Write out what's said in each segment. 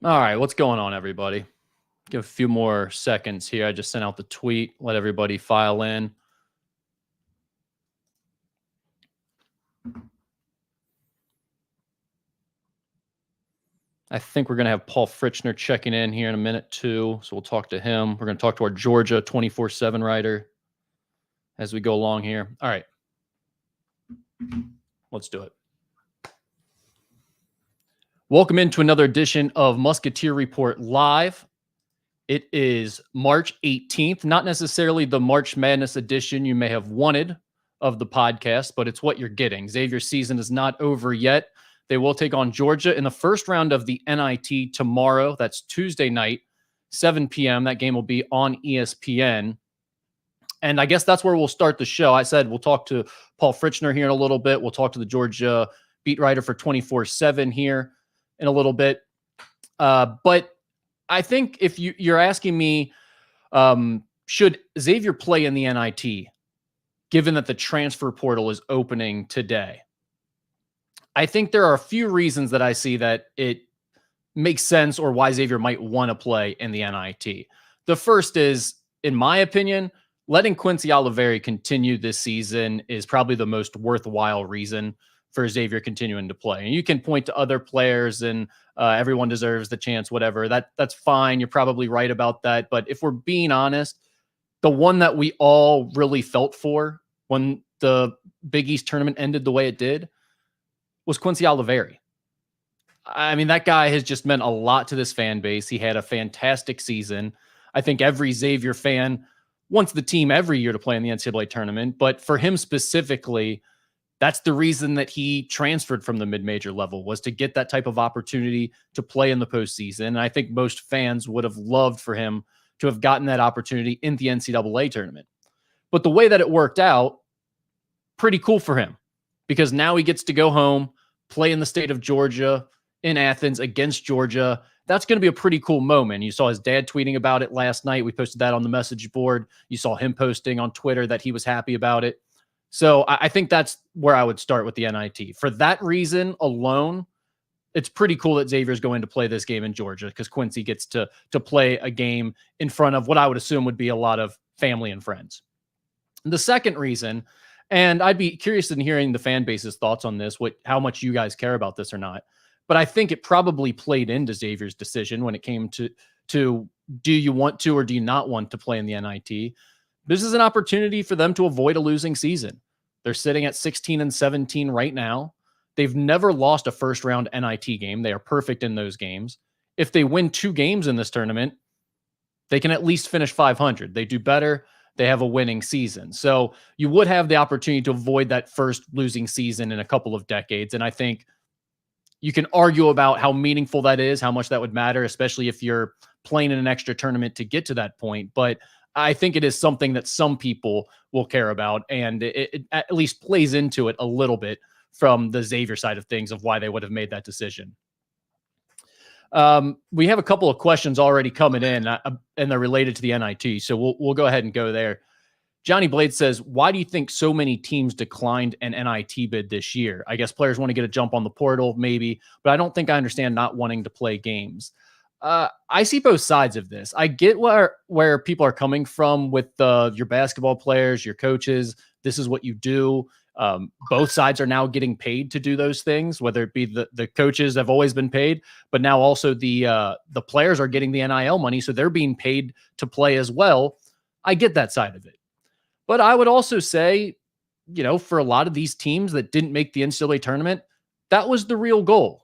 All right, what's going on, everybody? Give a few more seconds here. I just sent out the tweet. Let everybody file in. I think we're going to have Paul Fritzner checking in here in a minute, too. So we'll talk to him. We're going to talk to our Georgia 24/7 writer as we go along here. All right. Let's do it. Welcome into another edition of Musketeer Report Live. It is March 18th, not necessarily the March Madness edition you may have wanted of the podcast, but it's what you're getting. Xavier's season is not over yet. They will take on Georgia in the first round of the NIT tomorrow. That's Tuesday night, 7 p.m. That game will be on ESPN. And I guess that's where we'll start the show. I said we'll talk to Paul Fritzner here in a little bit. We'll talk to the Georgia beat writer for 24/7 here in a little bit. But I think if you're asking me, should Xavier play in the NIT, given that the transfer portal is opening today? I think there are a few reasons that I see that it makes sense or why Xavier might want to play in the NIT. The first is, in my opinion, letting Quincy Oliveri continue this season is probably the most worthwhile reason for Xavier continuing to play. And you can point to other players and everyone deserves the chance, whatever. That's fine. You're probably right about that. But if we're being honest, the one that we all really felt for when the Big East tournament ended the way it did was Quincy Oliveri. I mean, that guy has just meant a lot to this fan base. He had a fantastic season. I think every Xavier fan wants the team every year to play in the NCAA tournament. But for him specifically, that's the reason that he transferred from the mid-major level, was to get that type of opportunity to play in the postseason. And I think most fans would have loved for him to have gotten that opportunity in the NCAA tournament. But the way that it worked out, pretty cool for him, because now he gets to go home, play in the state of Georgia, in Athens against Georgia. That's going to be a pretty cool moment. You saw his dad tweeting about it last night. We posted that on the message board. You saw him posting on Twitter that he was happy about it. So I think that's where I would start with the NIT. For that reason alone, it's pretty cool that Xavier's going to play this game in Georgia, because Quincy gets to play a game in front of what I would assume would be a lot of family and friends. The second reason, and I'd be curious in hearing the fan base's thoughts on this, how much you guys care about this or not, but I think it probably played into Xavier's decision when it came to do you want to or do you not want to play in the NIT? This is an opportunity for them to avoid a losing season. They're sitting at 16-17 right now. They've never lost a first round NIT game. They are perfect in those games. If they win 2 games in this tournament, they can at least finish 500. They do better. They have a winning season. So you would have the opportunity to avoid that first losing season in a couple of decades. And I think you can argue about how meaningful that is, how much that would matter, especially if you're playing in an extra tournament to get to that point. But I think it is something that some people will care about, and it at least plays into it a little bit from the Xavier side of things of why they would have made that decision. We have a couple of questions already coming in, and they're related to the NIT, so we'll go ahead and go there. Johnny Blade says, why do you think so many teams declined an NIT bid this year? I guess players want to get a jump on the portal, maybe, but I don't think I understand not wanting to play games. I see both sides of this. I get where people are coming from with your basketball players, your coaches. This is what you do. Both sides are now getting paid to do those things, whether it be the coaches have always been paid, but now also the players are getting the NIL money, so they're being paid to play as well. I get that side of it. But I would also say, for a lot of these teams that didn't make the NCAA tournament, that was the real goal.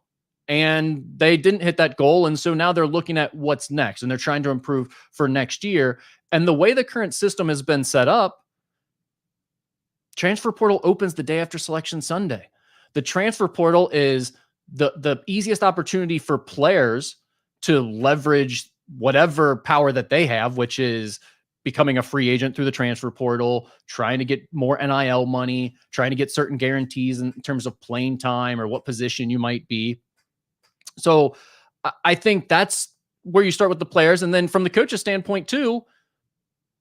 And they didn't hit that goal. And so now they're looking at what's next, and they're trying to improve for next year. And the way the current system has been set up, transfer portal opens the day after Selection Sunday. The transfer portal is the easiest opportunity for players to leverage whatever power that they have, which is becoming a free agent through the transfer portal, trying to get more NIL money, trying to get certain guarantees in terms of playing time or what position you might be. So I think that's where you start with the players. And then from the coach's standpoint too,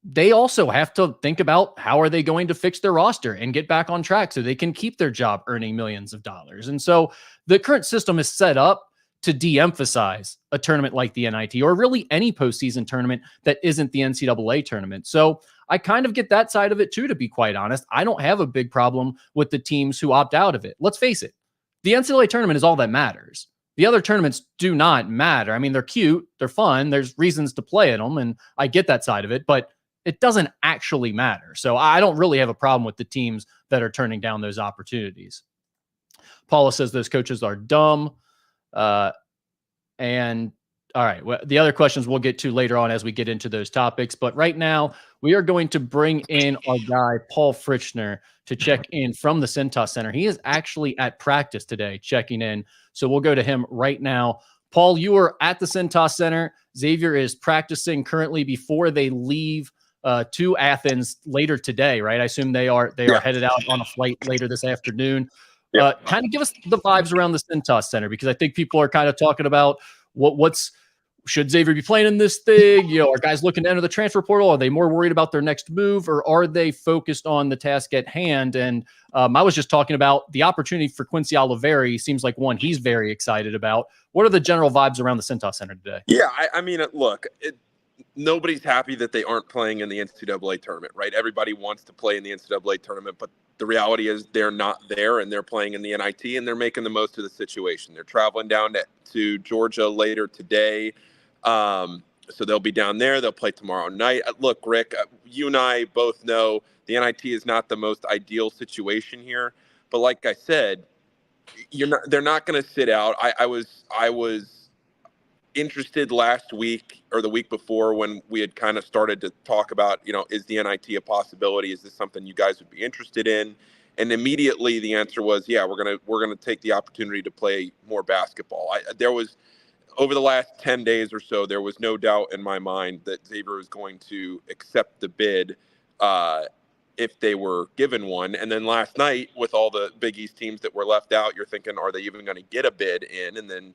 they also have to think about how are they going to fix their roster and get back on track so they can keep their job earning millions of dollars. And so the current system is set up to de-emphasize a tournament like the NIT or really any postseason tournament that isn't the NCAA tournament. So I kind of get that side of it too, to be quite honest. I don't have a big problem with the teams who opt out of it. Let's face it. The NCAA tournament is all that matters. The other tournaments do not matter. I mean, they're cute, they're fun, there's reasons to play in them, and I get that side of it, but it doesn't actually matter. So I don't really have a problem with the teams that are turning down those opportunities. Paula says those coaches are dumb. And all right, well, the other questions we'll get to later on as we get into those topics. But right now, we are going to bring in our guy, Paul Fritzner, to check in from the Cintas Center. He is actually at practice today, checking in. So we'll go to him right now. Paul, you are at the Cintas Center. Xavier is practicing currently before they leave to Athens later today, right? I assume they are headed out on a flight later this afternoon. Kind of give us the vibes around the Cintas Center, because I think people are kind of talking about what's should Xavier be playing in this thing? Are guys looking to enter the transfer portal? Are they more worried about their next move, or are they focused on the task at hand? And I was just talking about the opportunity for Quincy Oliveri. Seems like one he's very excited about. What are the general vibes around the Cintas Center today? Yeah, I mean, look, nobody's happy that they aren't playing in the NCAA tournament, right? Everybody wants to play in the NCAA tournament, but the reality is they're not there, and they're playing in the NIT, and they're making the most of the situation. They're traveling down to Georgia later today. So they'll be down there. They'll play tomorrow night. Look, Rick, you and I both know the NIT is not the most ideal situation here, but like I said, they're not going to sit out. I was interested last week or the week before when we had kind of started to talk about, is the NIT a possibility? Is this something you guys would be interested in? And immediately the answer was, yeah, we're going to take the opportunity to play more basketball. Over the last 10 days or so, there was no doubt in my mind that Xavier was going to accept the bid if they were given one. And then last night, with all the Big East teams that were left out, you're thinking, are they even going to get a bid in? And then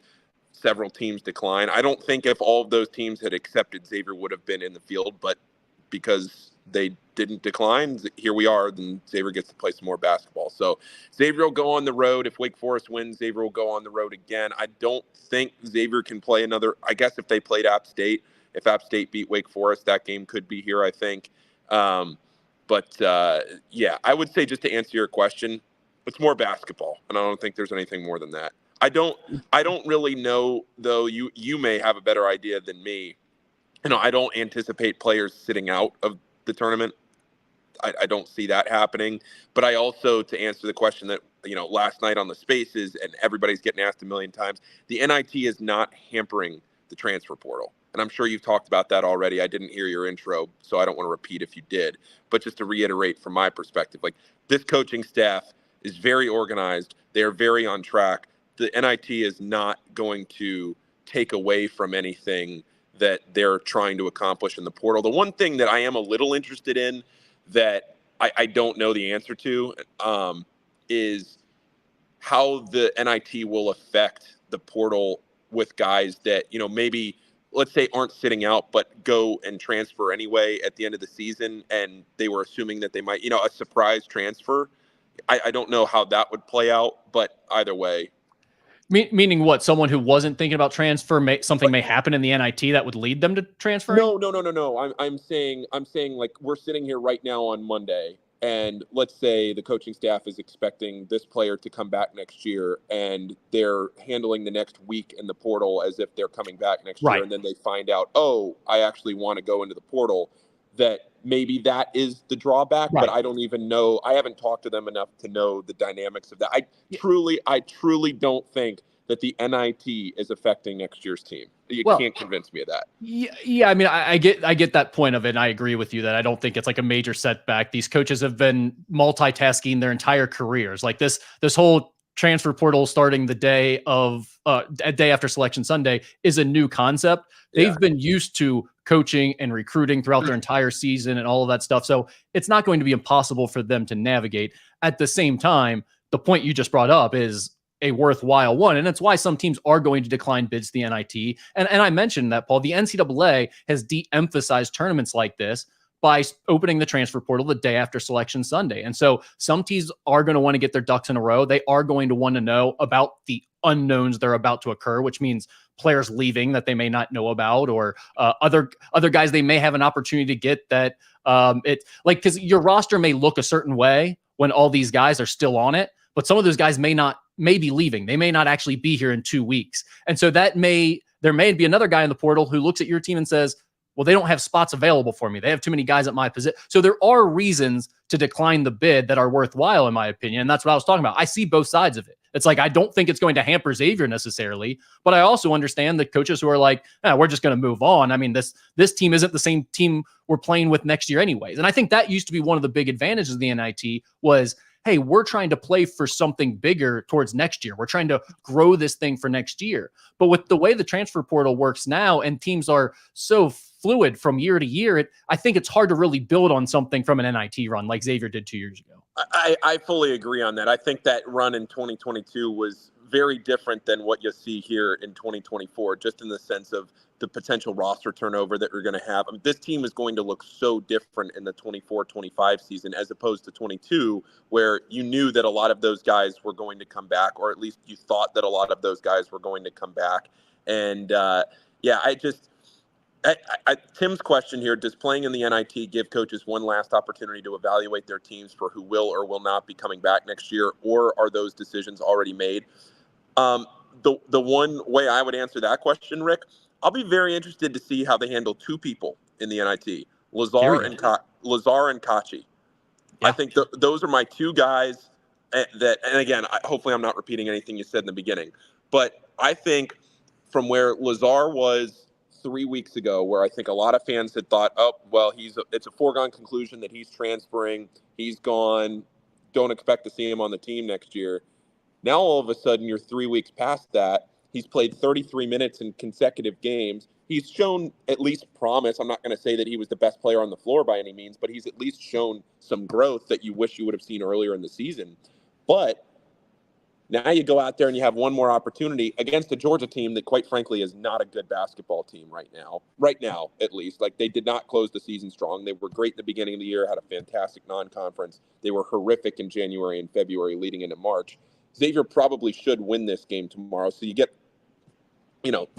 several teams decline. I don't think if all of those teams had accepted, Xavier would have been in the field, but because they didn't decline, here we are, then Xavier gets to play some more basketball. So Xavier will go on the road. If Wake Forest wins, Xavier will go on the road again. I don't think Xavier can play another. I guess if they played App State, if App State beat Wake Forest, that game could be here, I think. Yeah, I would say, just to answer your question, it's more basketball, and I don't think there's anything more than that. I don't really know, though. You may have a better idea than me. I don't anticipate players sitting out of the tournament. I don't see that happening. But I also, to answer the question that, last night on the Spaces, and everybody's getting asked a million times, the NIT is not hampering the transfer portal. And I'm sure you've talked about that already. I didn't hear your intro, so I don't want to repeat if you did. But just to reiterate from my perspective, this coaching staff is very organized. They are very on track. The NIT is not going to take away from anything that they're trying to accomplish in the portal. The one thing that I am a little interested in that I don't know the answer to is how the NIT will affect the portal with guys that, maybe, let's say, aren't sitting out, but go and transfer anyway at the end of the season, and they were assuming that they might, a surprise transfer. I don't know how that would play out, but either way. Meaning what? Someone who wasn't thinking about transfer, something may happen in the NIT that would lead them to transfer? No. I'm saying we're sitting here right now on Monday, and let's say the coaching staff is expecting this player to come back next year, and they're handling the next week in the portal as if they're coming back next year, and then they find out, oh, I actually want to go into the portal. That maybe that is the drawback, but I don't even know. I haven't talked to them enough to know the dynamics of that. I truly don't think that the NIT is affecting next year's team. You can't convince me of that. Yeah. I mean, I get that point of it, and I agree with you that I don't think it's like a major setback. These coaches have been multitasking their entire careers. Like this whole transfer portal starting the day after Selection Sunday is a new concept. They've been used to coaching and recruiting throughout their entire season and all of that stuff. So it's not going to be impossible for them to navigate. At the same time, the point you just brought up is a worthwhile one. And it's why some teams are going to decline bids to the NIT. And I mentioned that, Paul, the NCAA has de-emphasized tournaments like this by opening the transfer portal the day after Selection Sunday. And so some teams are going to want to get their ducks in a row. They are going to want to know about the unknowns that are about to occur, which means players leaving that they may not know about, or other guys they may have an opportunity to get that because your roster may look a certain way when all these guys are still on it, but some of those guys may be leaving. They may not actually be here in 2 weeks. And so there may be another guy in the portal who looks at your team and says, well, they don't have spots available for me. They have too many guys at my position. So there are reasons to decline the bid that are worthwhile, in my opinion. And that's what I was talking about. I see both sides of it. It's like, I don't think it's going to hamper Xavier necessarily, but I also understand the coaches who are like, we're just going to move on. I mean, this team isn't the same team we're playing with next year anyways. And I think that used to be one of the big advantages of the NIT was, hey, we're trying to play for something bigger towards next year. We're trying to grow this thing for next year. But with the way the transfer portal works now, and teams are so fluid from year to year, I think it's hard to really build on something from an NIT run like Xavier did 2 years ago. I fully agree on that. I think that run in 2022 was very different than what you see here in 2024, just in the sense of the potential roster turnover that we're going to have. I mean, this team is going to look so different in the 24-25 season as opposed to 22, where you knew that a lot of those guys were going to come back, or at least you thought that a lot of those guys were going to come back. And Tim's question here, does playing in the NIT give coaches one last opportunity to evaluate their teams for who will or will not be coming back next year, or are those decisions already made? The one way I would answer that question, Rick, I'll be very interested to see how they handle two people in the NIT, Lazar and Kachi. Yeah. I think those are my two guys and again, hopefully I'm not repeating anything you said in the beginning, but I think from where Lazar was 3 weeks ago, where I think a lot of fans had thought, oh, well, it's a foregone conclusion that he's transferring, he's gone, don't expect to see him on the team next year. Now, all of a sudden, you're 3 weeks past that. He's played 33 minutes in consecutive games. He's shown at least promise. I'm not going to say that he was the best player on the floor by any means, but he's at least shown some growth that you wish you would have seen earlier in the season. But now you go out there and you have one more opportunity against a Georgia team that, quite frankly, is not a good basketball team right now. Right now, at least. Like, they did not close the season strong. They were great at the beginning of the year, had a fantastic non-conference. They were horrific in January and February leading into March. Xavier probably should win this game tomorrow. So you get,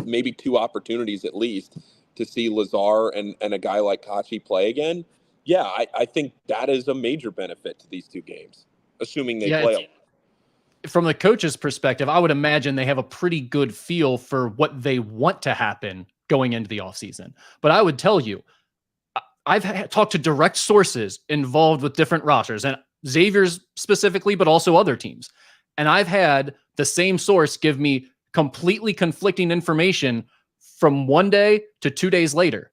maybe two opportunities at least to see Lazar and a guy like Kachi play again. Yeah, I think that is a major benefit to these two games, assuming they play them. From the coach's perspective, I would imagine they have a pretty good feel for what they want to happen going into the offseason. But I would tell you, I've talked to direct sources involved with different rosters, and Xavier's specifically, but also other teams. And I've had the same source give me completely conflicting information from 1 day to 2 days later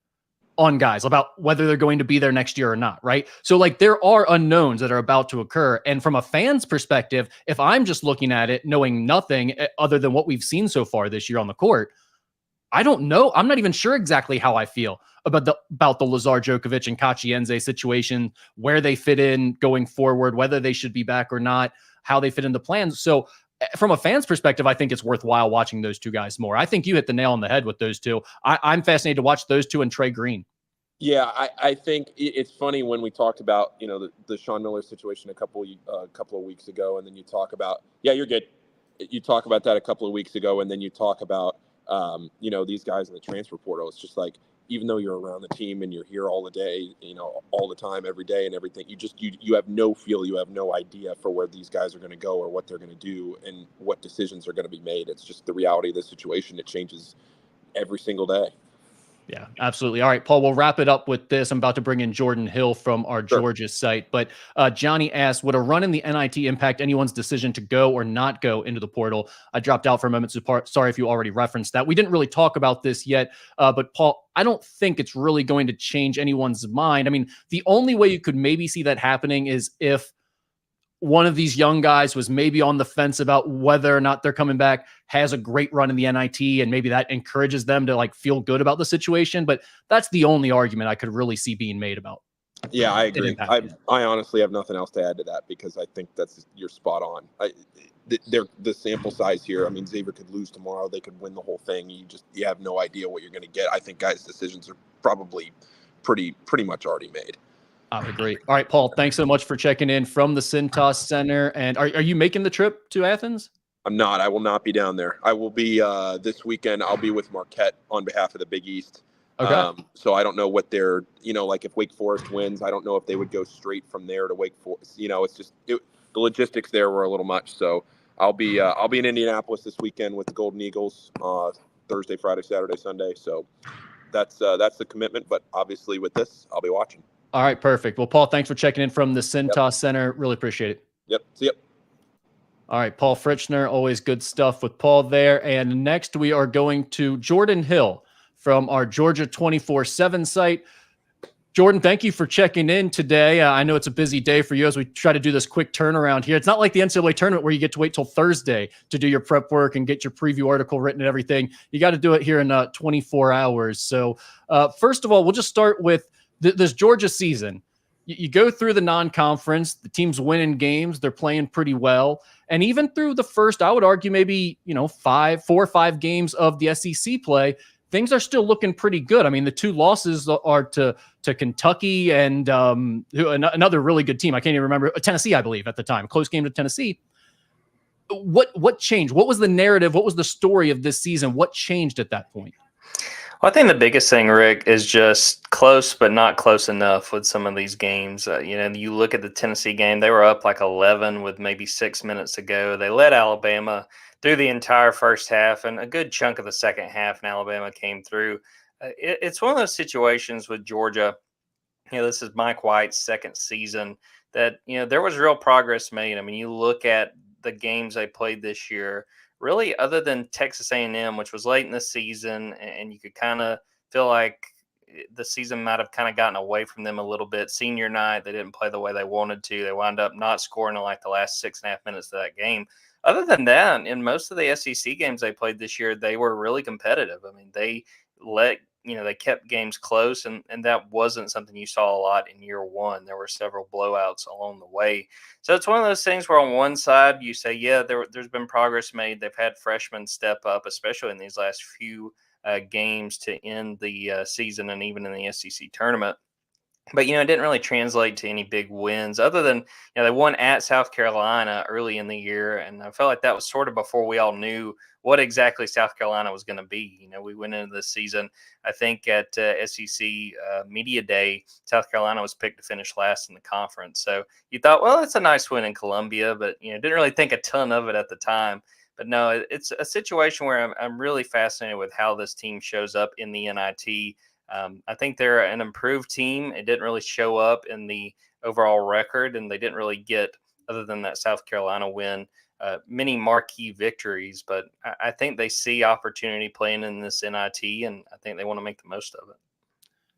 on guys about whether they're going to be there next year or not, right? So, like, there are unknowns that are about to occur. And from a fan's perspective, if I'm just looking at it, knowing nothing other than what we've seen so far this year on the court, I don't know. I'm not even sure exactly how I feel about the Lazar, Djokovic, and Kachi situation, where they fit in going forward, whether they should be back or not, how they fit in the plans. So from a fan's perspective, I think it's worthwhile watching those two guys more. I think you hit the nail on the head with those two. I'm fascinated to watch those two and Trey Green. Yeah, I think it's funny when we talked about, the Sean Miller situation a couple of weeks ago, and then you talk about, you're good. You talk about that a couple of weeks ago, and then you talk about, these guys in the transfer portal. It's just like, even though you're around the team and you're here all the day, all the time, every day and everything, you have no feel, you have no idea for where these guys are going to go or what they're going to do and what decisions are going to be made. It's just the reality of the situation. It changes every single day. Yeah, absolutely. All right, Paul, we'll wrap it up with this. I'm about to bring in Jordan Hill from our Georgia site. But Johnny asked, would a run in the NIT impact anyone's decision to go or not go into the portal? I dropped out for a moment, so sorry if you already referenced that. We didn't really talk about this yet, but Paul, I don't think it's really going to change anyone's mind. I mean, the only way you could maybe see that happening is if one of these young guys was maybe on the fence about whether or not they're coming back, has a great run in the NIT, and maybe that encourages them to feel good about the situation. But that's the only argument I could really see being made about. Yeah, I agree. I honestly have nothing else to add to that, because I think you're spot on. The sample size here, I mean, Xavier could lose tomorrow. They could win the whole thing. You have no idea what you're going to get. I think guys' decisions are probably pretty much already made. I would agree. All right, Paul, thanks so much for checking in from the Cintas Center. And are you making the trip to Athens? I'm not. I will not be down there. I will be this weekend. I'll be with Marquette on behalf of the Big East. Okay. So I don't know what they're, like if Wake Forest wins, I don't know if they would go straight from there to Wake Forest. It's just the logistics there were a little much. So I'll be in Indianapolis this weekend with the Golden Eagles, Thursday, Friday, Saturday, Sunday. So that's the commitment. But obviously with this, I'll be watching. All right, perfect. Well, Paul, thanks for checking in from the Cintas Yep. Center. Really appreciate it. Yep. See ya. All right, Paul Fritzner, always good stuff with Paul there. And next we are going to Jordan Hill from our Georgia 24/7 site. Jordan, thank you for checking in today. I know it's a busy day for you as we try to do this quick turnaround here. It's not like the NCAA tournament where you get to wait till Thursday to do your prep work and get your preview article written and everything. You got to do it here in 24 hours. So first of all, we'll just start with this Georgia season. You go through the non-conference, the team's winning games, they're playing pretty well. And even through the first, I would argue maybe, 4 or 5 games of the SEC play, things are still looking pretty good. I mean, the 2 losses are to Kentucky and another really good team. I can't even remember. Tennessee, I believe, at the time. Close game to Tennessee. What changed? What was the narrative? What was the story of this season? What changed at that point? Well, I think the biggest thing, Rick, is just close but not close enough with some of these games. You look at the Tennessee game, they were up like 11 with maybe 6 minutes to go. They led Alabama through the entire first half, and a good chunk of the second half, and Alabama came through. It's one of those situations with Georgia. This is Mike White's second season that, there was real progress made. I mean, you look at the games they played this year, really, other than Texas A&M, which was late in the season, and you could kind of feel like the season might have kind of gotten away from them a little bit. Senior night, they didn't play the way they wanted to. They wound up not scoring in like the last 6.5 minutes of that game. Other than that, in most of the SEC games they played this year, they were really competitive. I mean, they kept games close, and that wasn't something you saw a lot in year one. There were several blowouts along the way. So it's one of those things where on one side you say, yeah, there's been progress made. They've had freshmen step up, especially in these last few games to end the season and even in the SEC tournament. But, it didn't really translate to any big wins other than, they won at South Carolina early in the year. And I felt like that was sort of before we all knew what exactly South Carolina was going to be. We went into this season, I think at SEC Media Day, South Carolina was picked to finish last in the conference. So you thought, well, it's a nice win in Columbia, but, didn't really think a ton of it at the time. But no, it's a situation where I'm really fascinated with how this team shows up in the NIT. I think they're an improved team. It didn't really show up in the overall record, and they didn't really get, other than that South Carolina win, many marquee victories. But I think they see opportunity playing in this NIT, and I think they want to make the most of it.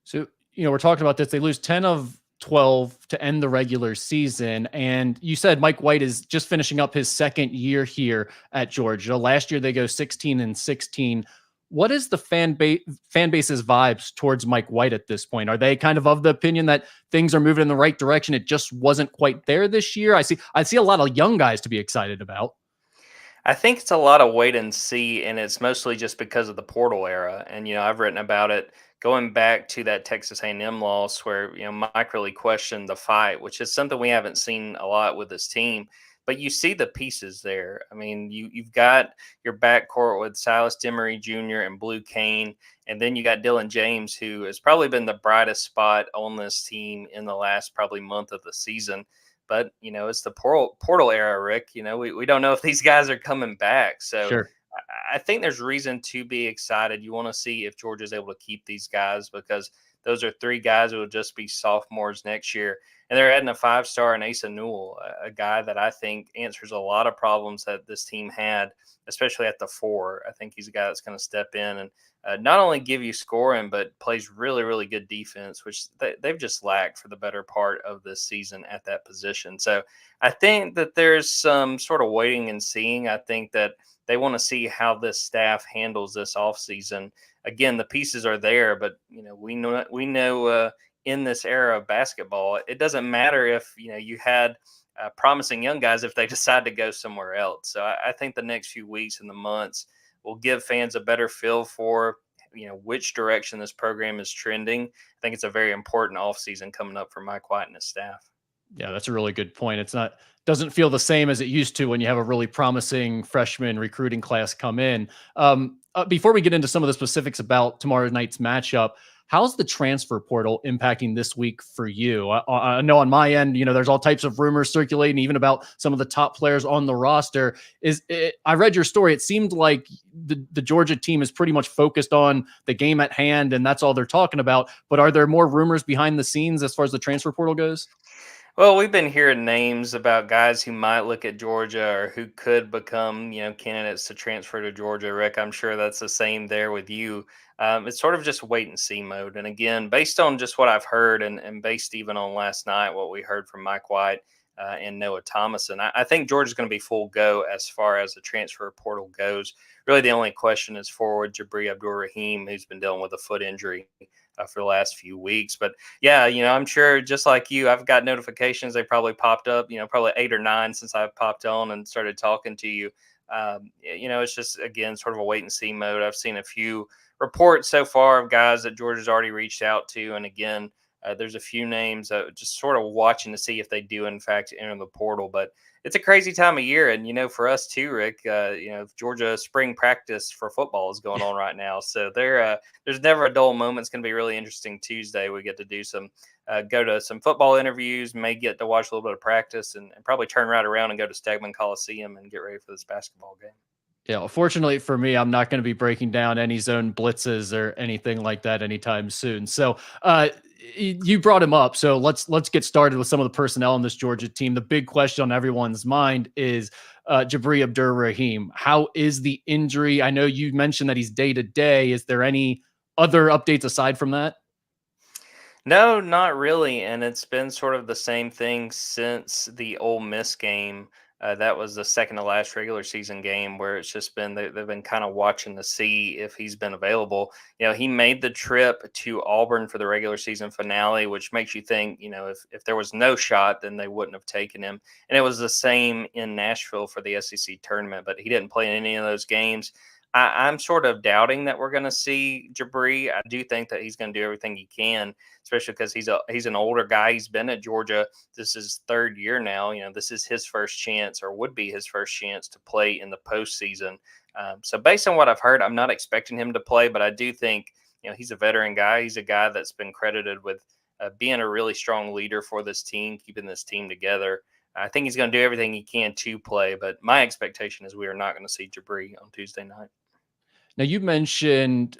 So, we're talking about this. They lose 10 of 12 to end the regular season. And you said Mike White is just finishing up his second year here at Georgia. Last year, they go 16-16. What is the fan base's vibes towards Mike White at this point? Are they kind of the opinion that things are moving in the right direction? It just wasn't quite there this year. I see a lot of young guys to be excited about. I think it's a lot of wait and see, and it's mostly just because of the portal era. And, I've written about it going back to that Texas A&M loss where, Mike really questioned the fight, which is something we haven't seen a lot with this team. But you see the pieces there. I mean, you've got your backcourt with Silas Demery Jr. and Blue Kane, and then you got Dylan James, who has probably been the brightest spot on this team in the last probably month of the season. But, it's the portal era, Rick. We don't know if these guys are coming back. So Sure. I think there's reason to be excited. You want to see if Georgia's able to keep these guys because those are 3 guys who will just be sophomores next year. And they're adding a 5-star in Asa Newell, a guy that I think answers a lot of problems that this team had, especially at the 4. I think he's a guy that's going to step in and not only give you scoring, but plays really, really good defense, which they've just lacked for the better part of this season at that position. So I think that there's some sort of waiting and seeing. I think that they want to see how this staff handles this offseason. Again, the pieces are there, but we know in this era of basketball, it doesn't matter if you had promising young guys if they decide to go somewhere else. So I think the next few weeks and the months will give fans a better feel for which direction this program is trending. I think it's a very important offseason coming up for Mike White and his staff. Yeah, that's a really good point. Doesn't feel the same as it used to when you have a really promising freshman recruiting class come in. Before we get into some of the specifics about tomorrow night's matchup, how's the transfer portal impacting this week for you? I know on my end, there's all types of rumors circulating, even about some of the top players on the roster. I read your story. It seemed like the Georgia team is pretty much focused on the game at hand, and that's all they're talking about. But are there more rumors behind the scenes as far as the transfer portal goes? Well, we've been hearing names about guys who might look at Georgia or who could become, candidates to transfer to Georgia. Rick, I'm sure that's the same there with you. It's sort of just wait and see mode. And again, based on just what I've heard and based even on last night, what we heard from Mike White and Noah Thomason, I think Georgia's going to be full go as far as the transfer portal goes. Really, the only question is forward Jabri Abdur-Rahim, who's been dealing with a foot injury for the last few weeks. But yeah, I'm sure just like you, I've got notifications. They probably popped up, probably 8 or 9 since I've popped on and started talking to you. It's just, again, sort of a wait and see mode. I've seen a few reports so far of guys that Georgia's already reached out to. And again, there's a few names just sort of watching to see if they do, in fact, enter the portal. But it's a crazy time of year. And, for us too, Rick, Georgia spring practice for football is going on right now. So there's never a dull moment. It's going to be really interesting Tuesday. We get to do go to some football interviews, may get to watch a little bit of practice and probably turn right around and go to Stegman Coliseum and get ready for this basketball game. Yeah, fortunately for me, I'm not going to be breaking down any zone blitzes or anything like that anytime soon. So, you brought him up, so let's get started with some of the personnel on this Georgia team. The big question on everyone's mind is Jabri Abdur-Rahim. How is the injury? I know you mentioned that he's day to day. Is there any other updates aside from that? No, not really. And it's been sort of the same thing since the Ole Miss game. That was the second to last regular season game where it's just been, they've been kind of watching to see if he's been available. He made the trip to Auburn for the regular season finale, which makes you think, if there was no shot, then they wouldn't have taken him. And it was the same in Nashville for the SEC tournament, but he didn't play in any of those games. I'm sort of doubting that we're going to see Jabri. I do think that he's going to do everything he can, especially because he's an older guy. He's been at Georgia. This is third year now. This is his first chance, or would be his first chance, to play in the postseason. So based on what I've heard, I'm not expecting him to play, but I do think he's a veteran guy. He's a guy that's been credited with being a really strong leader for this team, keeping this team together. I think he's going to do everything he can to play, but my expectation is we are not going to see Jabri on Tuesday night. Now, you mentioned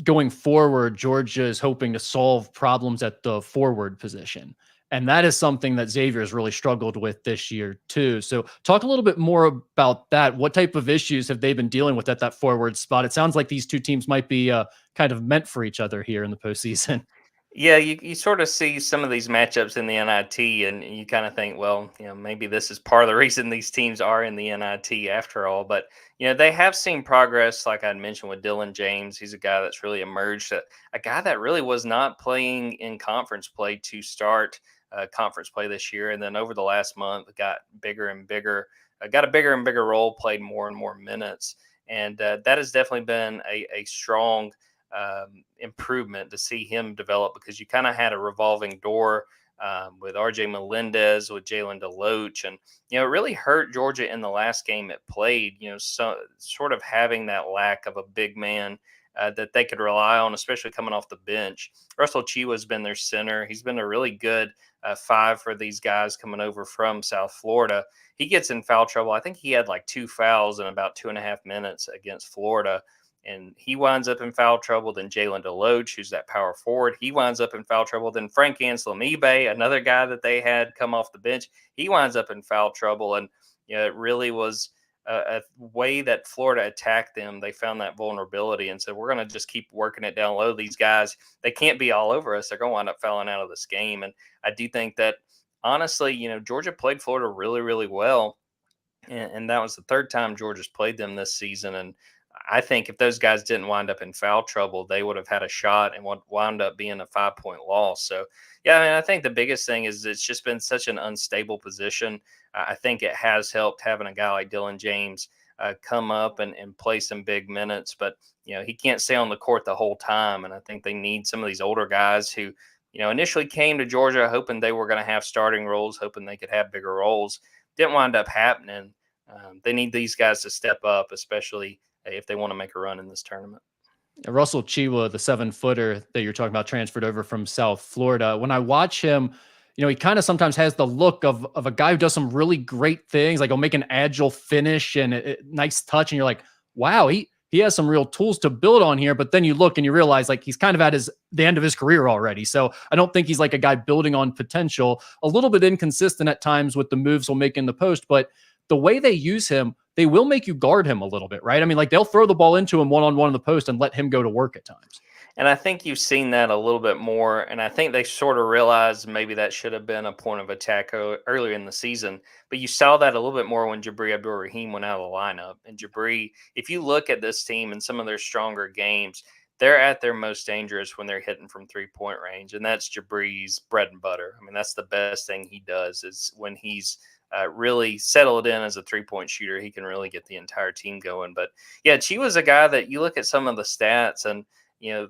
going forward, Georgia is hoping to solve problems at the forward position. And that is something that Xavier has really struggled with this year, too. So, talk a little bit more about that. What type of issues have they been dealing with at that forward spot? It sounds like these two teams might be kind of meant for each other here in the postseason. Yeah, you sort of see some of these matchups in the NIT, and you kind of think, well, maybe this is part of the reason these teams are in the NIT after all. But they have seen progress, like I mentioned with Dylan James. He's a guy that's really emerged, a guy that really was not playing in conference play to start conference play this year, and then over the last month got bigger and bigger, got a bigger and bigger role, played more and more minutes, and that has definitely been a strong improvement to see him develop, because you kind of had a revolving door with RJ Melendez, with Jalen DeLoach, and it really hurt Georgia in the last game it played. So sort of having that lack of a big man that they could rely on, especially coming off the bench. Russell Chiwa's been their center. He's been a really good 5 for these guys coming over from South Florida. He gets in foul trouble. I think he had like 2 fouls in about 2.5 minutes against Florida. And he winds up in foul trouble. Then Jalen DeLoach, who's that power forward, he winds up in foul trouble. Then Frank Anselm-Ebe, another guy that they had come off the bench, he winds up in foul trouble. And it really was a way that Florida attacked them. They found that vulnerability and said, we're going to just keep working it down low. These guys, they can't be all over us. They're going to wind up fouling out of this game. And I do think that, honestly, Georgia played Florida really, really well. And that was the third time Georgia's played them this season. And I think if those guys didn't wind up in foul trouble, they would have had a shot and wound up being a 5-point loss. So, yeah, I mean, I think the biggest thing is it's just been such an unstable position. I think it has helped having a guy like Dylan James come up and play some big minutes, but he can't stay on the court the whole time. And I think they need some of these older guys who initially came to Georgia hoping they were going to have starting roles, hoping they could have bigger roles. Didn't wind up happening. They need these guys to step up, especially if they want to make a run in this tournament. Russell Chiwa, the 7-footer that you're talking about, transferred over from South Florida. When I watch him, he kind of sometimes has the look of a guy who does some really great things, like he'll make an agile finish and a nice touch, and you're like, wow, he has some real tools to build on here. But then you look and you realize like he's kind of at the end of his career already. So I don't think he's like a guy building on potential. A little bit inconsistent at times with the moves he'll make in the post, but the way they use him, they will make you guard him a little bit, right? I mean, like they'll throw the ball into him one-on-one in the post and let him go to work at times. And I think you've seen that a little bit more. And I think they sort of realized maybe that should have been a point of attack earlier in the season. But you saw that a little bit more when Jabri Abdul-Rahim went out of the lineup. And Jabri, if you look at this team and some of their stronger games, they're at their most dangerous when they're hitting from 3-point range. And that's Jabri's bread and butter. I mean, that's the best thing he does is when he's really settled in as a 3-point shooter, he can really get the entire team going. But yeah, Chi was a guy that you look at some of the stats and,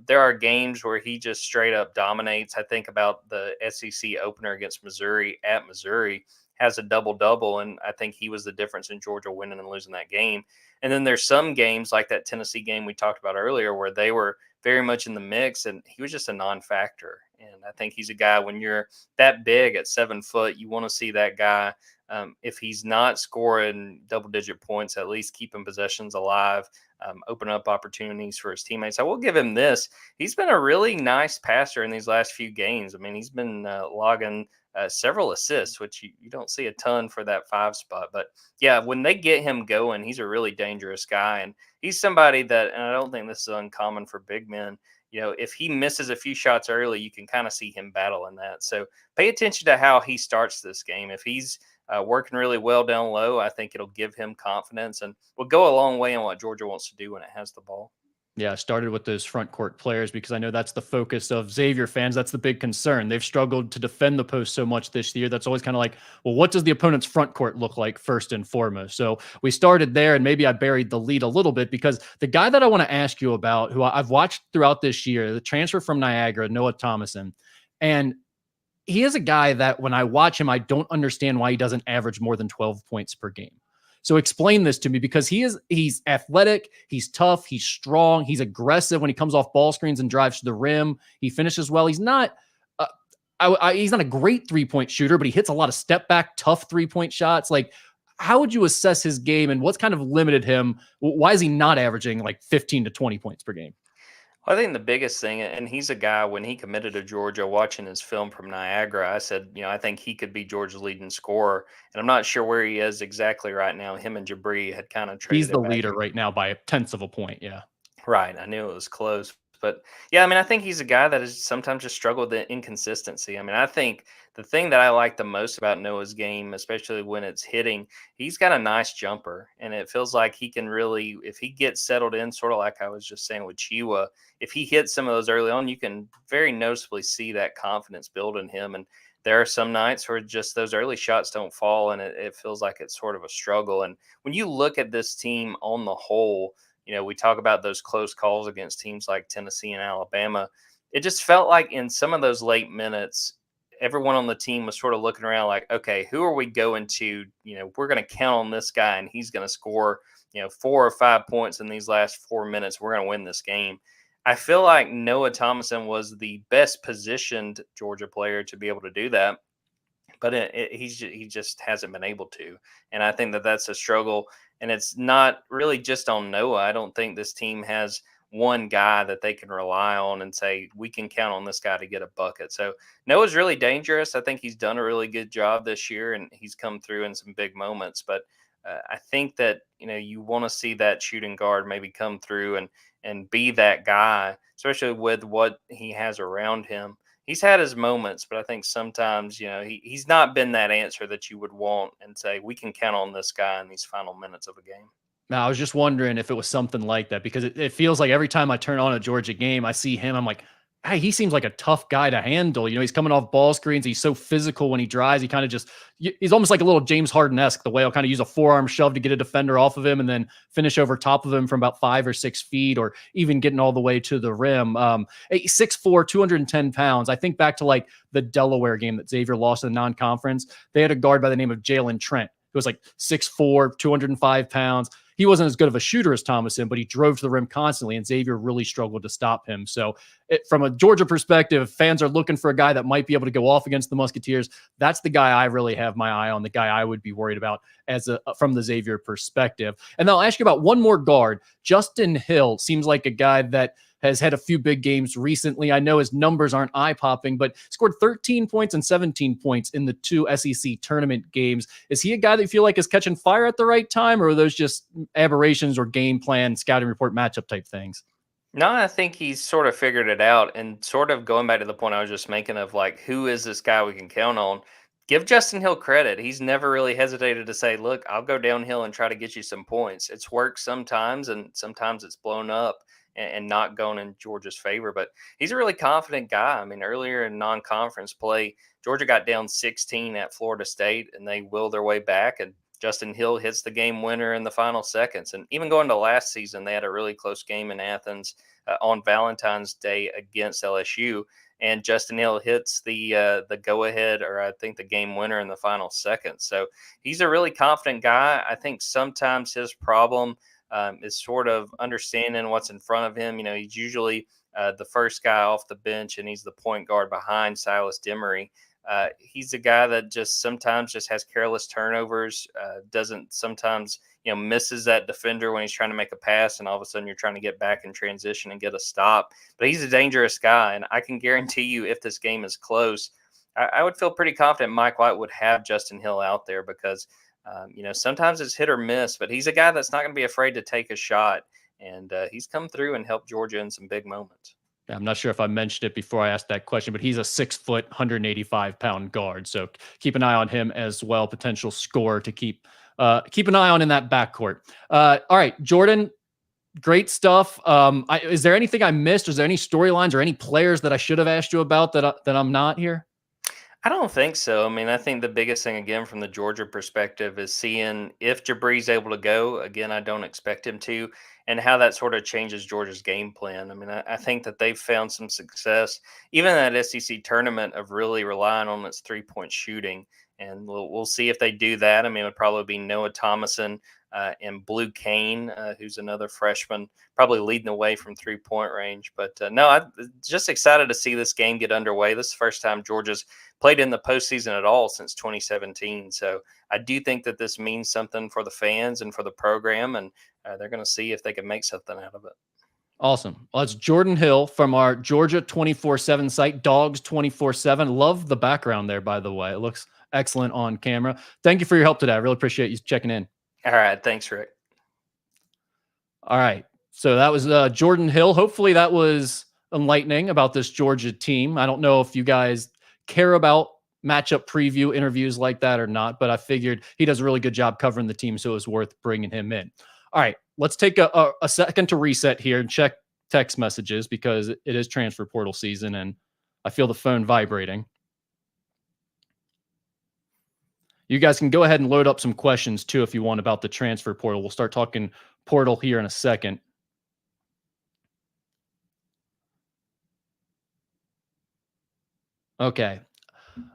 there are games where he just straight up dominates. I think about the SEC opener against Missouri at Missouri, has a double-double, and I think he was the difference in Georgia winning and losing that game. And then there's some games like that Tennessee game we talked about earlier where they were very much in the mix, and he was just a non-factor. And I think he's a guy, when you're that big at 7 foot, you want to see that guy. If he's not scoring double-digit points, at least keeping possessions alive, open up opportunities for his teammates. I will give him this. He's been a really nice passer in these last few games. I mean, he's been logging several assists, which you don't see a ton for that 5 spot. But, yeah, when they get him going, he's a really dangerous guy. And he's somebody that, and I don't think this is uncommon for big men, if he misses a few shots early, you can kind of see him battling that. So pay attention to how he starts this game. If he's working really well down low, I think it'll give him confidence and will go a long way in what Georgia wants to do when it has the ball. Yeah, I started with those front court players because I know that's the focus of Xavier fans. That's the big concern. They've struggled to defend the post so much this year. That's always kind of like, well, what does the opponent's front court look like first and foremost? So we started there, and maybe I buried the lead a little bit because the guy that I want to ask you about, who I've watched throughout this year, the transfer from Niagara, Noah Thomason, and he is a guy that when I watch him, I don't understand why he doesn't average more than 12 points per game. So explain this to me, because he's athletic, he's tough, he's strong, he's aggressive when he comes off ball screens and drives to the rim. He finishes well. He's not he's not a great 3-point shooter, but he hits a lot of step back, tough 3-point shots. Like, how would you assess his game and what's kind of limited him? Why is he not averaging like 15 to 20 points per game? I think the biggest thing, and he's a guy, when he committed to Georgia, watching his film from Niagara, I said, I think he could be Georgia's leading scorer. And I'm not sure where he is exactly right now. Him and Jabri had kind of traded. He's the leader right now by 1/10 of a point. Yeah. Right. I knew it was close. But yeah, I mean, I think he's a guy that has sometimes just struggled with the inconsistency. I mean, I think the thing that I like the most about Noah's game, especially when it's hitting, he's got a nice jumper. And it feels like he can really, if he gets settled in, sort of like I was just saying with Chiwa, if he hits some of those early on, you can very noticeably see that confidence build in him. And there are some nights where just those early shots don't fall, and it feels like it's sort of a struggle. And when you look at this team on the whole, we talk about those close calls against teams like Tennessee and Alabama. It just felt like in some of those late minutes, everyone on the team was sort of looking around like, okay, who are we going to? We're going to count on this guy and he's going to score, 4 or 5 points in these last 4 minutes. We're going to win this game. I feel like Noah Thomason was the best positioned Georgia player to be able to do that, but he just hasn't been able to. And I think that that's a struggle. And it's not really just on Noah. I don't think this team has one guy that they can rely on and say, we can count on this guy to get a bucket. So Noah's really dangerous. I think he's done a really good job this year, and he's come through in some big moments. But I think that, you want to see that shooting guard maybe come through and be that guy, especially with what he has around him. He's had his moments, but I think sometimes, he's not been that answer that you would want and say, we can count on this guy in these final minutes of a game. Now, I was just wondering if it was something like that, because it feels like every time I turn on a Georgia game, I see him, I'm like, hey, he seems like a tough guy to handle. He's coming off ball screens. He's so physical when he drives. He kind of he's almost like a little James Harden-esque, the way he'll kind of use a forearm shove to get a defender off of him and then finish over top of him from about 5 or 6 feet, or even getting all the way to the rim. 6'4", 210 pounds. I think back to like the Delaware game that Xavier lost in the non-conference. They had a guard by the name of Jalen Trent, who was like 6'4", 205 pounds. He wasn't as good of a shooter as Thomason, but he drove to the rim constantly, and Xavier really struggled to stop him. So from a Georgia perspective, fans are looking for a guy that might be able to go off against the Musketeers. That's the guy I really have my eye on, the guy I would be worried about from the Xavier perspective. And then I'll ask you about one more guard. Justin Hill seems like a guy that has had a few big games recently. I know his numbers aren't eye-popping, but scored 13 points and 17 points in the 2 SEC tournament games. Is he a guy that you feel like is catching fire at the right time, or are those just aberrations or game plan, scouting report, matchup type things? No, I think he's sort of figured it out, and sort of going back to the point I was just making of like, who is this guy we can count on? Give Justin Hill credit. He's never really hesitated to say, look, I'll go downhill and try to get you some points. It's worked sometimes, and sometimes it's blown up and not going in Georgia's favor. But he's a really confident guy. I mean, earlier in non-conference play, Georgia got down 16 at Florida State, and they willed their way back, and Justin Hill hits the game winner in the final seconds. And even going to last season, they had a really close game in Athens on Valentine's Day against LSU. And Justin Hill hits the go-ahead, or I think the game winner in the final seconds. So he's a really confident guy. I think sometimes his problem is sort of understanding what's in front of him. He's usually the first guy off the bench, and he's the point guard behind Silas Demery. He's a guy that just sometimes just has careless turnovers, doesn't sometimes, misses that defender when he's trying to make a pass, and all of a sudden you're trying to get back in transition and get a stop. But he's a dangerous guy, and I can guarantee you if this game is close, I would feel pretty confident Mike White would have Justin Hill out there because, sometimes it's hit or miss, but he's a guy that's not going to be afraid to take a shot, and he's come through and helped Georgia in some big moments. I'm not sure if I mentioned it before I asked that question, but he's a 6 foot, 185 pound guard. So keep an eye on him as well. Potential scorer to keep an eye on in that backcourt. All right, Jordan, great stuff. Is there anything I missed? Is there any storylines or any players that I should have asked you about that I'm not here? I don't think so. I mean, I think the biggest thing, again, from the Georgia perspective is seeing if Jabri's able to go. Again, I don't expect him to, and how that sort of changes Georgia's game plan. I mean, I think that they've found some success, even in that SEC tournament, of really relying on its three-point shooting. And we'll see if they do that. I mean, it would probably be Noah Thomason and Blue Kane, who's another freshman, probably leading the way from three-point range. But no, I'm just excited to see this game get underway. This is the first time Georgia's played in the postseason at all since 2017. So I do think that this means something for the fans and for the program, and they're going to see if they can make something out of it. Awesome. Well, that's Jordan Hill from our Georgia 24/7 site, Dogs 24/7. Love the background there, by the way. It looks excellent on camera. Thank you for your help today. I really appreciate you checking in. All right. Thanks, Rick. All right. So that was Jordan Hill. Hopefully that was enlightening about this Georgia team. I don't know if you guys care about matchup preview interviews like that or not, but I figured he does a really good job covering the team, so it was worth bringing him in. All right. Let's take a second to reset here and check text messages because it is transfer portal season and I feel the phone vibrating. You guys can go ahead and load up some questions too if you want about the transfer portal. We'll start talking portal here in a second. Okay.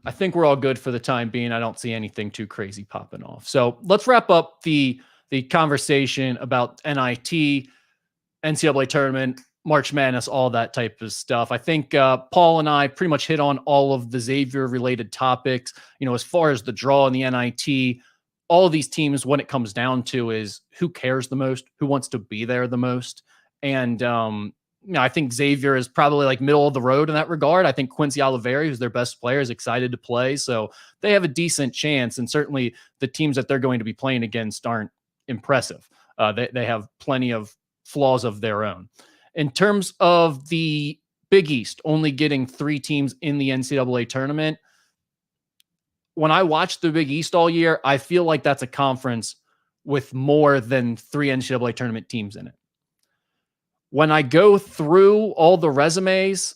I think we're all good for the time being. I don't see anything too crazy popping off. So let's wrap up the conversation about NIT, NCAA tournament, March Madness, all that type of stuff. I think Paul and I pretty much hit on all of the Xavier related topics. As far as the draw in the NIT, all of these teams, when it comes down to is who cares the most, who wants to be there the most. And, I think Xavier is probably like middle of the road in that regard. I think Quincy Oliveri, who's their best player, is excited to play. So they have a decent chance. And certainly the teams that they're going to be playing against aren't impressive. They have plenty of flaws of their own. In terms of the Big East, only getting 3 teams in the NCAA tournament, when I watched the Big East all year, I feel like that's a conference with more than 3 NCAA tournament teams in it. When I go through all the resumes,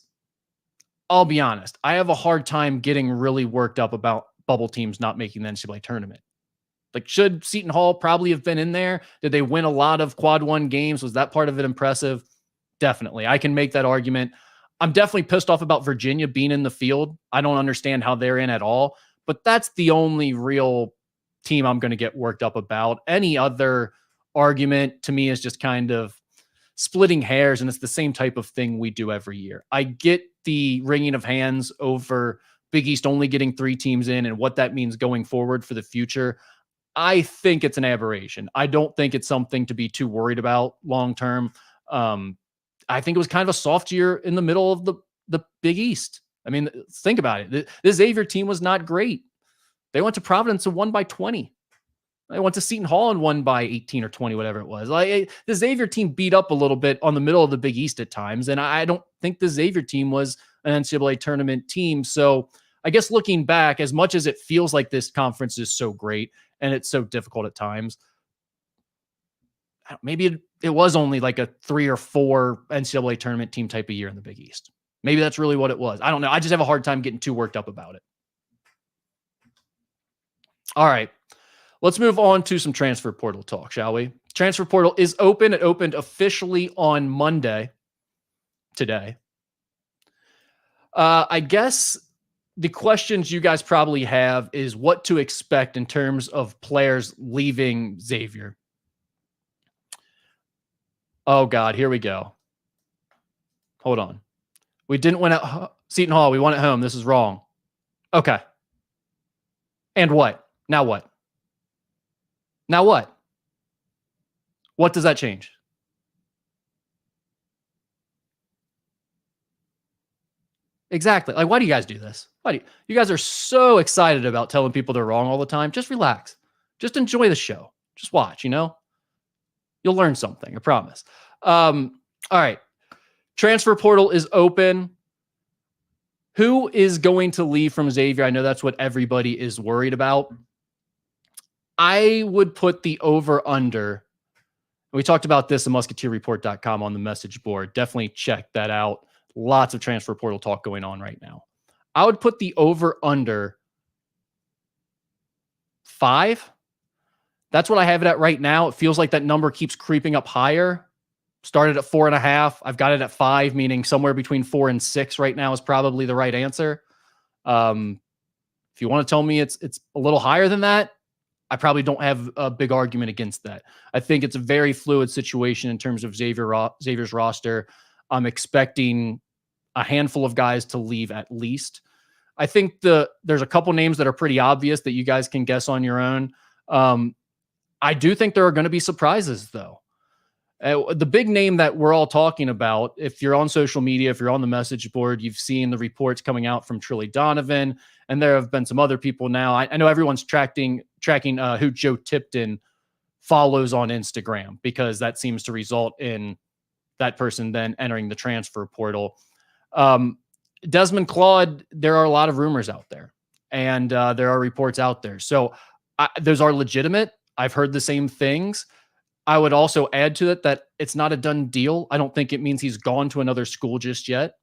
I'll be honest. I have a hard time getting really worked up about bubble teams not making the NCAA tournament. Like, should Seton Hall probably have been in there? Did they win a lot of quad one games? Was that part of it impressive? Definitely. I can make that argument. I'm definitely pissed off about Virginia being in the field. I don't understand how they're in at all, but that's the only real team I'm going to get worked up about. Any other argument to me is just kind of splitting hairs, and it's the same type of thing we do every year. I get the wringing of hands over Big East only getting 3 teams in and what that means going forward for the future. I think it's an aberration. I don't think it's something to be too worried about long term. I think it was kind of a soft year in the middle of the Big East. I mean, think about it. The Xavier team was not great. They went to Providence and won by 20. They went to Seton Hall and won by 18 or 20, whatever it was. Like, the Xavier team beat up a little bit on the middle of the Big East at times, and I don't think the Xavier team was an NCAA tournament team. So I guess looking back, as much as it feels like this conference is so great and it's so difficult at times, maybe it was only like a 3 or 4 NCAA tournament team type of year in the Big East. Maybe that's really what it was. I don't know. I just have a hard time getting too worked up about it. All right. Let's move on to some transfer portal talk, shall we? Transfer portal is open. It opened officially on Monday, today. I guess the questions you guys probably have is what to expect in terms of players leaving Xavier. Oh, God, here we go. Hold on. We didn't win at Seton Hall. We won at home. This is wrong. Okay. And what? Now what? Now what? What does that change? Exactly. Like, why do you guys do this? Why do you guys are so excited about telling people they're wrong all the time? Just relax. Just enjoy the show. Just watch, You'll learn something, I promise. All right. Transfer portal is open. Who is going to leave from Xavier? I know that's what everybody is worried about. I would put the over-under. We talked about this at musketeerreport.com on the message board. Definitely check that out. Lots of transfer portal talk going on right now. I would put the over-under 5. That's what I have it at right now. It feels like that number keeps creeping up higher. Started at 4.5. I've got it at 5, meaning somewhere between 4 and 6 right now is probably the right answer. If you want to tell me it's a little higher than that, I probably don't have a big argument against that. I think it's a very fluid situation in terms of Xavier's roster. I'm expecting a handful of guys to leave at least. I think there's a couple names that are pretty obvious that you guys can guess on your own. I do think there are going to be surprises, though. The big name that we're all talking about, if you're on social media, if you're on the message board, you've seen the reports coming out from Trilly Donovan, and there have been some other people now. I know everyone's tracking who Joe Tipton follows on Instagram, because that seems to result in that person then entering the transfer portal. Desmond Claude, there are a lot of rumors out there, and there are reports out there. So those are legitimate. I've heard the same things. I would also add to it that it's not a done deal. I don't think it means he's gone to another school just yet.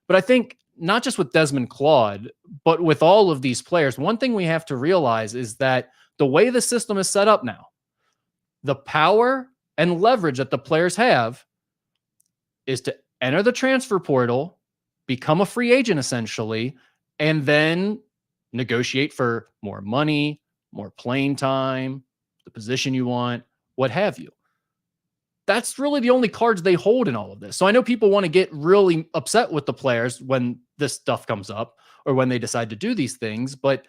But I think not just with Desmond Claude, but with all of these players, one thing we have to realize is that the way the system is set up now, the power and leverage that the players have is to enter the transfer portal, become a free agent essentially, and then negotiate for more money, more playing time, the position you want, what have you. That's really the only cards they hold in all of this. So I know people want to get really upset with the players when this stuff comes up or when they decide to do these things, but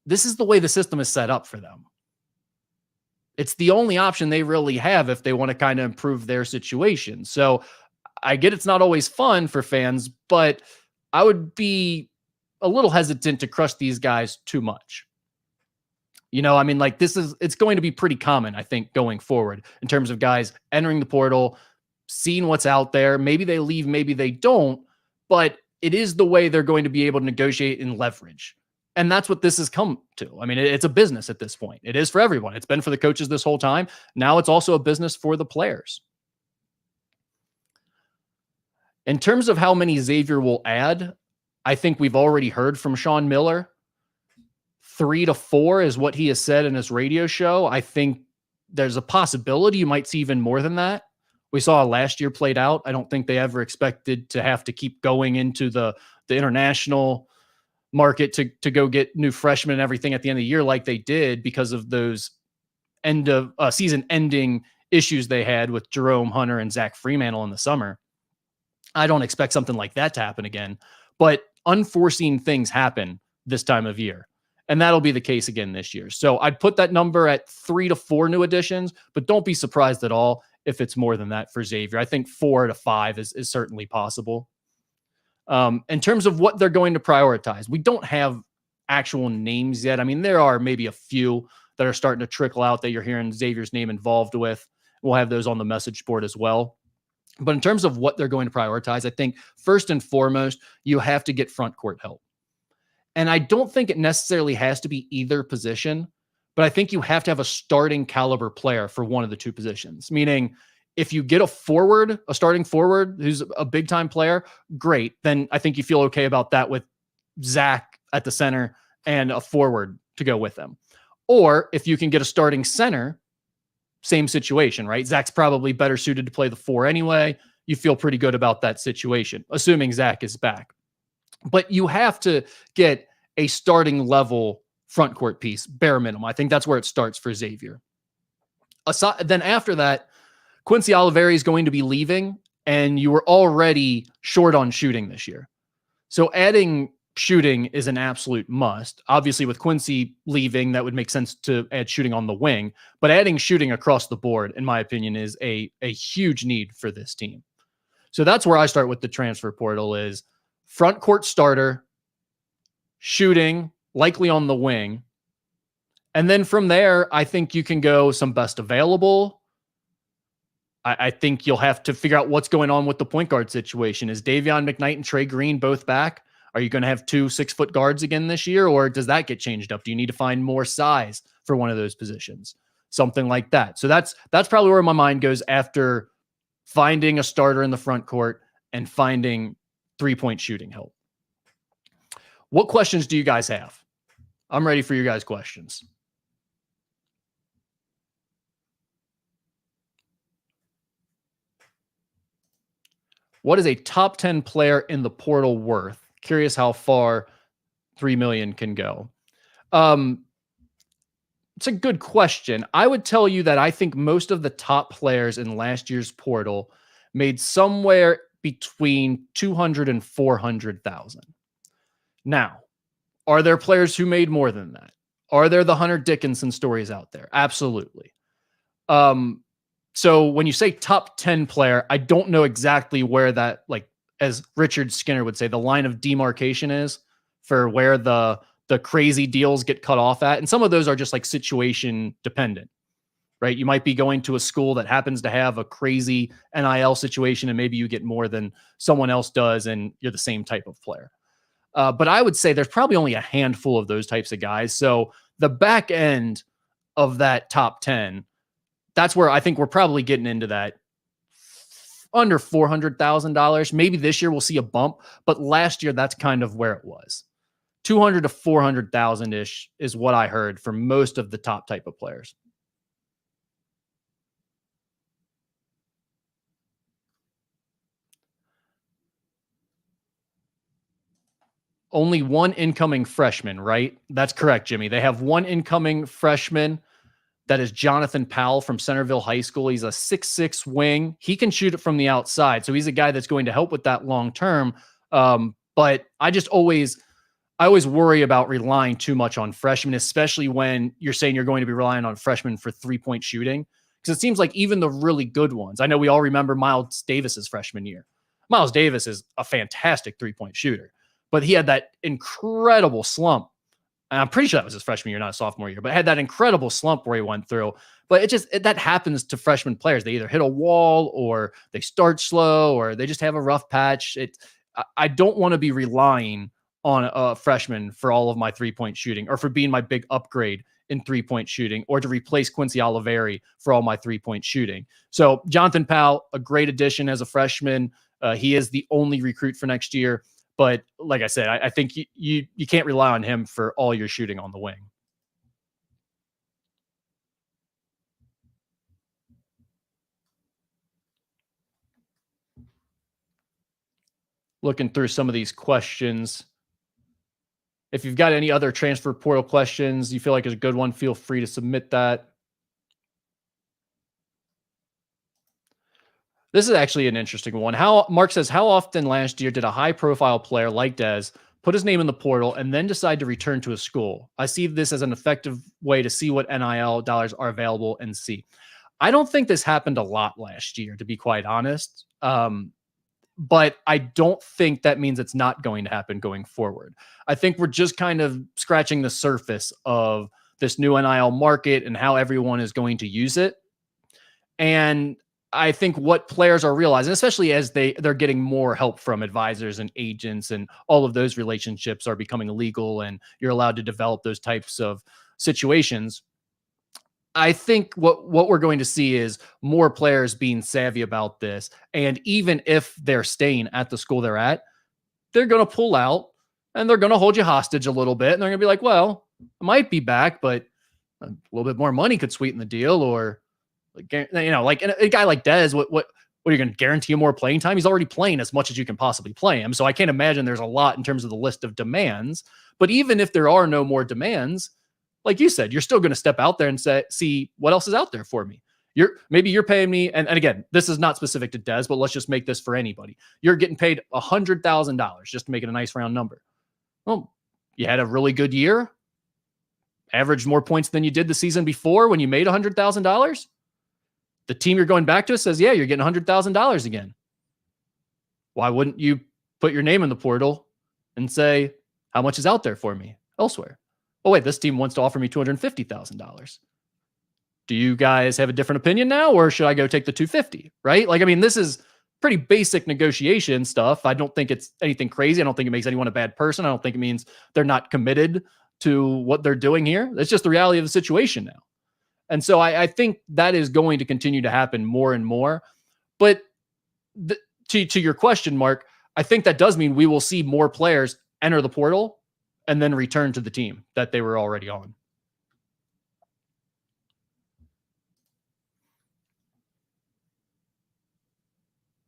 this is the way the system is set up for them. It's the only option they really have if they want to kind of improve their situation. So I get it's not always fun for fans, but I would be a little hesitant to crush these guys too much. I mean, like, it's going to be pretty common, I think, going forward in terms of guys entering the portal, seeing what's out there. Maybe they leave, maybe they don't, but it is the way they're going to be able to negotiate and leverage. And that's what this has come to. I mean, it's a business at this point. It is for everyone. It's been for the coaches this whole time. Now it's also a business for the players. In terms of how many Xavier will add, I think we've already heard from Sean Miller. 3 to 4 is what he has said in his radio show. I think there's a possibility you might see even more than that. We saw last year played out. I don't think they ever expected to have to keep going into the international market to go get new freshmen and everything at the end of the year like they did because of those end of season ending issues they had with Jerome Hunter and Zach Fremantle in the summer. I don't expect something like that to happen again, but unforeseen things happen this time of year. And that'll be the case again this year. So I'd put that number at 3 to 4 new additions, but don't be surprised at all if it's more than that for Xavier. I think 4 to 5 is certainly possible. In terms of what they're going to prioritize, we don't have actual names yet. I mean, there are maybe a few that are starting to trickle out that you're hearing Xavier's name involved with. We'll have those on the message board as well. But in terms of what they're going to prioritize, I think first and foremost, you have to get front court help. And I don't think it necessarily has to be either position, but I think you have to have a starting caliber player for one of the two positions. Meaning, if you get a starting forward who's a big time player, great. Then I think you feel okay about that with Zach at the center and a forward to go with them. Or if you can get a starting center, same situation, right? Zach's probably better suited to play the 4 anyway. You feel pretty good about that situation, assuming Zach is back. But you have to get a starting level front court piece, bare minimum. I think that's where it starts for Xavier. Then after that, Quincy Oliveri is going to be leaving, and you were already short on shooting this year. So adding shooting is an absolute must. Obviously, with Quincy leaving, that would make sense to add shooting on the wing. But adding shooting across the board, in my opinion, is a huge need for this team. So that's where I start with the transfer portal is front court starter, shooting, likely on the wing. And then from there, I think you can go some best available. I think you'll have to figure out what's going on with the point guard situation. Is Davion McKnight and Trey Green both back? Are you going to have 2 6-foot guards again this year, or does that get changed up? Do you need to find more size for one of those positions? Something like that. So that's probably where my mind goes after finding a starter in the front court and finding 3-point shooting help. What questions do you guys have? I'm ready for your guys' questions. What is a top 10 player in the portal worth? Curious how far $3 million can go. It's a good question. I would tell you that I think most of the top players in last year's portal made somewhere between 200 and 400,000. Now, are there players who made more than that? Are there the Hunter Dickinson stories out there? Absolutely. So when you say top 10 player, I don't know exactly where that, like, as Richard Skinner would say, the line of demarcation is for where the crazy deals get cut off at. And some of those are just like situation dependent, right? You might be going to a school that happens to have a crazy NIL situation and maybe you get more than someone else does and you're the same type of player. But I would say there's probably only a handful of those types of guys. So the back end of that top 10, that's where I think we're probably getting into that under $400,000. Maybe this year we'll see a bump, but last year that's kind of where it was. 200 to 400,000 ish is what I heard for most of the top type of players. Only one incoming freshman, right? That's correct, Jimmy. They have one incoming freshman. That is Jonathan Powell from Centerville High School. He's a 6'6" wing. He can shoot it from the outside. So he's a guy that's going to help with that long term. But I always worry about relying too much on freshmen, especially when you're saying you're going to be relying on freshmen for 3-point shooting. Because it seems like even the really good ones, I know we all remember Miles Davis's freshman year. Miles Davis is a fantastic 3-point shooter, but he had that incredible slump. And I'm pretty sure that was his freshman year, not sophomore year, but had that incredible slump where he went through. But that happens to freshman players. They either hit a wall or they start slow or they just have a rough patch. I don't want to be relying on a freshman for all of my 3-point shooting or for being my big upgrade in 3-point shooting or to replace Quincy Oliveri for all my 3-point shooting. So Jonathan Powell, a great addition as a freshman. He is the only recruit for next year. But like I said, I think you can't rely on him for all your shooting on the wing. Looking through some of these questions. If you've got any other transfer portal questions you feel like is a good one, feel free to submit that. This is actually an interesting one. Mark says, how often last year did a high-profile player like Dez put his name in the portal and then decide to return to a school? I see this as an effective way to see what NIL dollars are available and see. I don't think this happened a lot last year, to be quite honest. But I don't think that means it's not going to happen going forward. I think we're just kind of scratching the surface of this new NIL market and how everyone is going to use it. And I think what players are realizing, especially as they're getting more help from advisors and agents, and all of those relationships are becoming legal and you're allowed to develop those types of situations. I think what we're going to see is more players being savvy about this. And even if they're staying at the school they're at, they're going to pull out and they're going to hold you hostage a little bit. And they're going to be like, well, I might be back, but a little bit more money could sweeten the deal. Or, like, you know, like a guy like Dez, what are you going to guarantee him more playing time? He's already playing as much as you can possibly play him. So I can't imagine there's a lot in terms of the list of demands. But even if there are no more demands, like you said, you're still going to step out there and see what else is out there for me. Maybe you're paying me. And again, this is not specific to Dez, but let's just make this for anybody. You're getting paid $100,000 just to make it a nice round number. Well, you had a really good year, averaged more points than you did the season before when you made $100,000. The team you're going back to says, yeah, you're getting $100,000 again. Why wouldn't you put your name in the portal and say, how much is out there for me elsewhere? Oh, wait, this team wants to offer me $250,000. Do you guys have a different opinion now, or should I go take the $250,000? Right? Like, I mean, this is pretty basic negotiation stuff. I don't think it's anything crazy. I don't think it makes anyone a bad person. I don't think it means they're not committed to what they're doing here. It's just the reality of the situation now. And so I think that is going to continue to happen more and more. But to your question, Mark, I think that does mean we will see more players enter the portal and then return to the team that they were already on.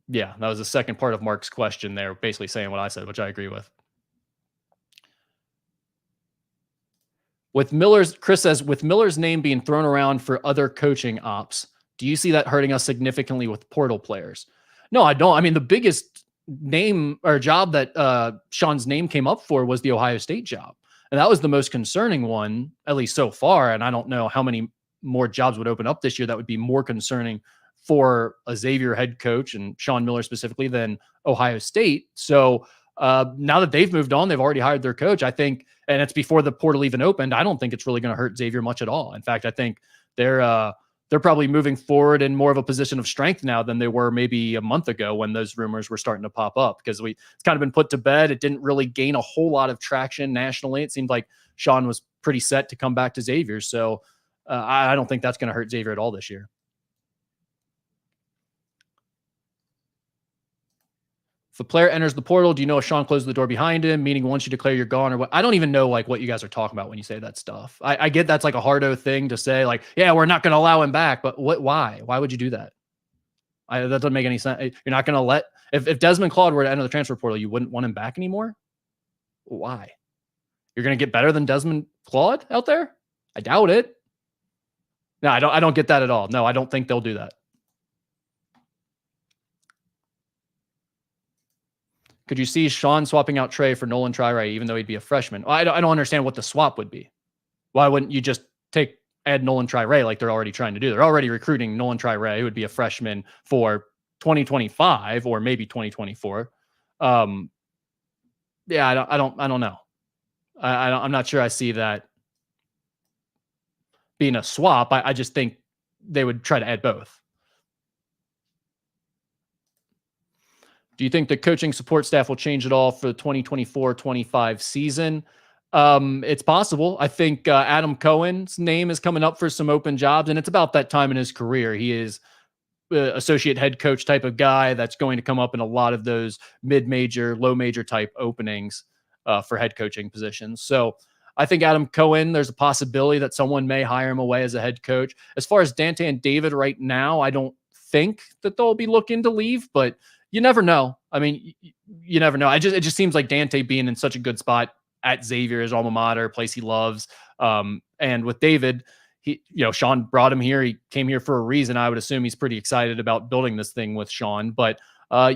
Yeah, that was the second part of Mark's question there, basically saying what I said, which I agree with. Chris says, with Miller's name being thrown around for other coaching ops, do you see that hurting us significantly with portal players? No, I don't. I mean, the biggest name or job that Sean's name came up for was the Ohio State job. And that was the most concerning one, at least so far. And I don't know how many more jobs would open up this year that would be more concerning for a Xavier head coach and Sean Miller specifically than Ohio State. So now that they've moved on, they've already hired their coach, I think, and it's before the portal even opened. I don't think it's really going to hurt Xavier much at all. In fact, I think they're probably moving forward in more of a position of strength now than they were maybe a month ago when those rumors were starting to pop up, because it's kind of been put to bed. It didn't really gain a whole lot of traction nationally. It seemed like Sean was pretty set to come back to Xavier. So I don't think that's going to hurt Xavier at all this year. If a player enters the portal, do you know if Sean closes the door behind him, meaning once you declare you're gone, or what? I don't even know like what you guys are talking about when you say that stuff. I get that's like a hardo thing to say, like, yeah, we're not going to allow him back, but why? Why would you do that? That doesn't make any sense. You're not going to let, if Desmond Claude were to enter the transfer portal, you wouldn't want him back anymore? Why? You're going to get better than Desmond Claude out there? I doubt it. No, I don't get that at all. No, I don't think they'll do that. Could you see Sean swapping out Trey for Nolan Tri-Ray, even though he'd be a freshman? I don't understand what the swap would be. Why wouldn't you just add Nolan Tri-Ray like they're already trying to do? They're already recruiting Nolan Tri-Ray, who would be a freshman for 2025 or maybe 2024. Yeah, I don't know. I'm not sure I see that being a swap. I just think they would try to add both. Do you think the coaching support staff will change at all for the 2024-25 season? It's possible. I think Adam Cohen's name is coming up for some open jobs, and it's about that time in his career. He is associate head coach type of guy that's going to come up in a lot of those mid-major, low-major type openings for head coaching positions. So I think Adam Cohen, there's a possibility that someone may hire him away as a head coach. As far as Dante and David right now, I don't think that they'll be looking to leave, but you never know. I mean, you never know. It just seems like Dante being in such a good spot at Xavier, his alma mater, place he loves. And with David, Sean brought him here. He came here for a reason. I would assume he's pretty excited about building this thing with Sean, but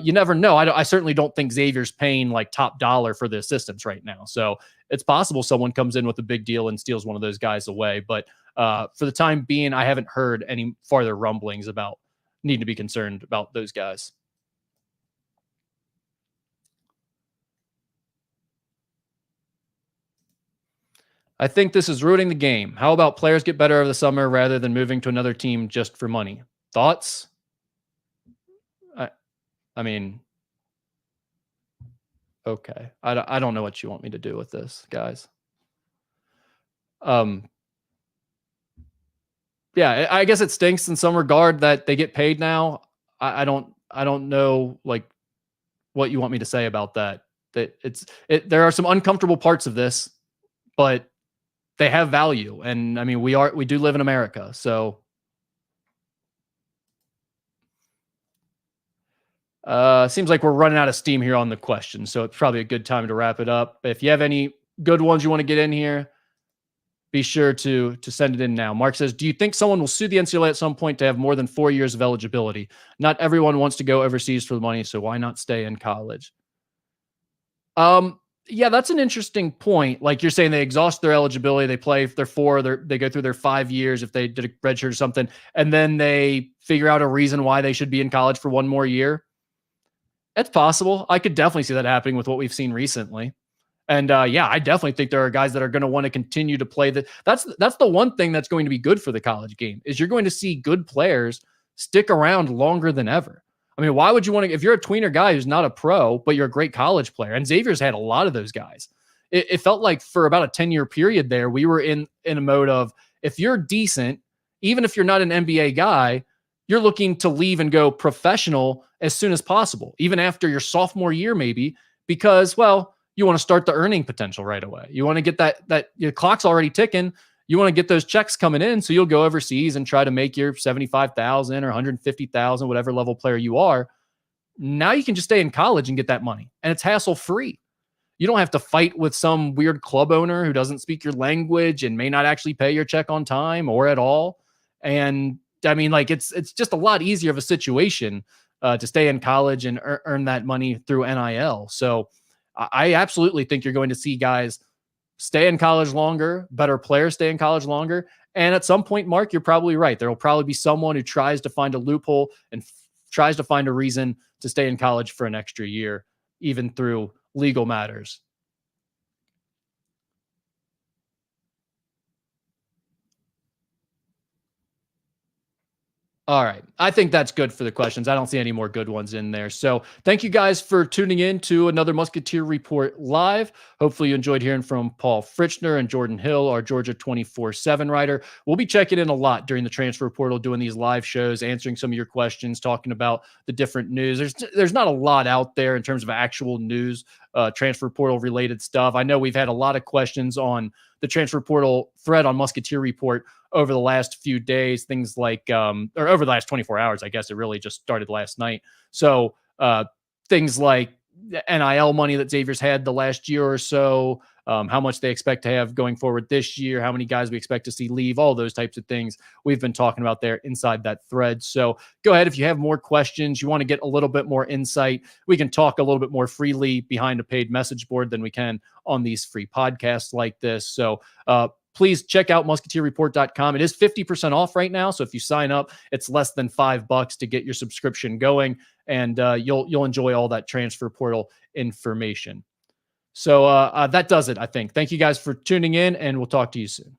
you never know. I certainly don't think Xavier's paying like top dollar for the assistants right now. So it's possible someone comes in with a big deal and steals one of those guys away. But for the time being, I haven't heard any farther rumblings about needing to be concerned about those guys. I think this is ruining the game. How about players get better over the summer rather than moving to another team just for money? Thoughts? I mean, okay. I don't know what you want me to do with this, guys. Yeah, I guess it stinks in some regard that they get paid now. I don't know like what you want me to say about that. There are some uncomfortable parts of this, but they have value. And I mean, we do live in America. So seems like we're running out of steam here on the questions. So it's probably a good time to wrap it up. If you have any good ones you want to get in here, be sure to send it in now. Mark says, do you think someone will sue the NCAA at some point to have more than 4 years of eligibility? Not everyone wants to go overseas for the money, so why not stay in college? Yeah, that's an interesting point. Like you're saying, they exhaust their eligibility, they play if they're 4, they go through their 5 years if they did a redshirt or something, and then they figure out a reason why they should be in college for 1 more year. It's possible. I could definitely see that happening with what we've seen recently. And yeah, I definitely think there are guys that are going to want to continue to play that. That's the one thing that's going to be good for the college game is you're going to see good players stick around longer than ever. I mean, why would you want to, if you're a tweener guy who's not a pro, but you're a great college player, and Xavier's had a lot of those guys. It felt like for about a 10-year period there, we were in a mode of, if you're decent, even if you're not an NBA guy, you're looking to leave and go professional as soon as possible, even after your sophomore year, maybe, because, well, you want to start the earning potential right away. You want to get that your clock's already ticking. You want to get those checks coming in. So you'll go overseas and try to make your 75,000 or 150,000, whatever level player you are. Now you can just stay in college and get that money, and it's hassle free. You don't have to fight with some weird club owner who doesn't speak your language and may not actually pay your check on time or at all. And I mean, like it's just a lot easier of a situation to stay in college and earn that money through NIL. So I absolutely think you're going to see guys stay in college longer, better players stay in college longer. And at some point, Mark, you're probably right. There will probably be someone who tries to find a loophole and tries to find a reason to stay in college for an extra year, even through legal matters. All right. I think that's good for the questions. I don't see any more good ones in there. So thank you guys for tuning in to another Musketeer Report Live. Hopefully you enjoyed hearing from Paul Fritzner and Jordan Hill, our Georgia 24/7 writer. We'll be checking in a lot during the transfer portal, doing these live shows, answering some of your questions, talking about the different news. There's not a lot out there in terms of actual news, transfer portal related stuff. I know we've had a lot of questions on the transfer portal thread on Musketeer Report over the last few days, things like, or over the last 24 hours, I guess it really just started last night. So things like the NIL money that Xavier's had the last year or so, how much they expect to have going forward this year, how many guys we expect to see leave, all those types of things we've been talking about there inside that thread. So go ahead. If you have more questions, you want to get a little bit more insight, we can talk a little bit more freely behind a paid message board than we can on these free podcasts like this. So please check out musketeerreport.com. It is 50% off right now. So if you sign up, it's less than $5 to get your subscription going, and you'll enjoy all that transfer portal information. So that does it, I think. Thank you guys for tuning in, and we'll talk to you soon.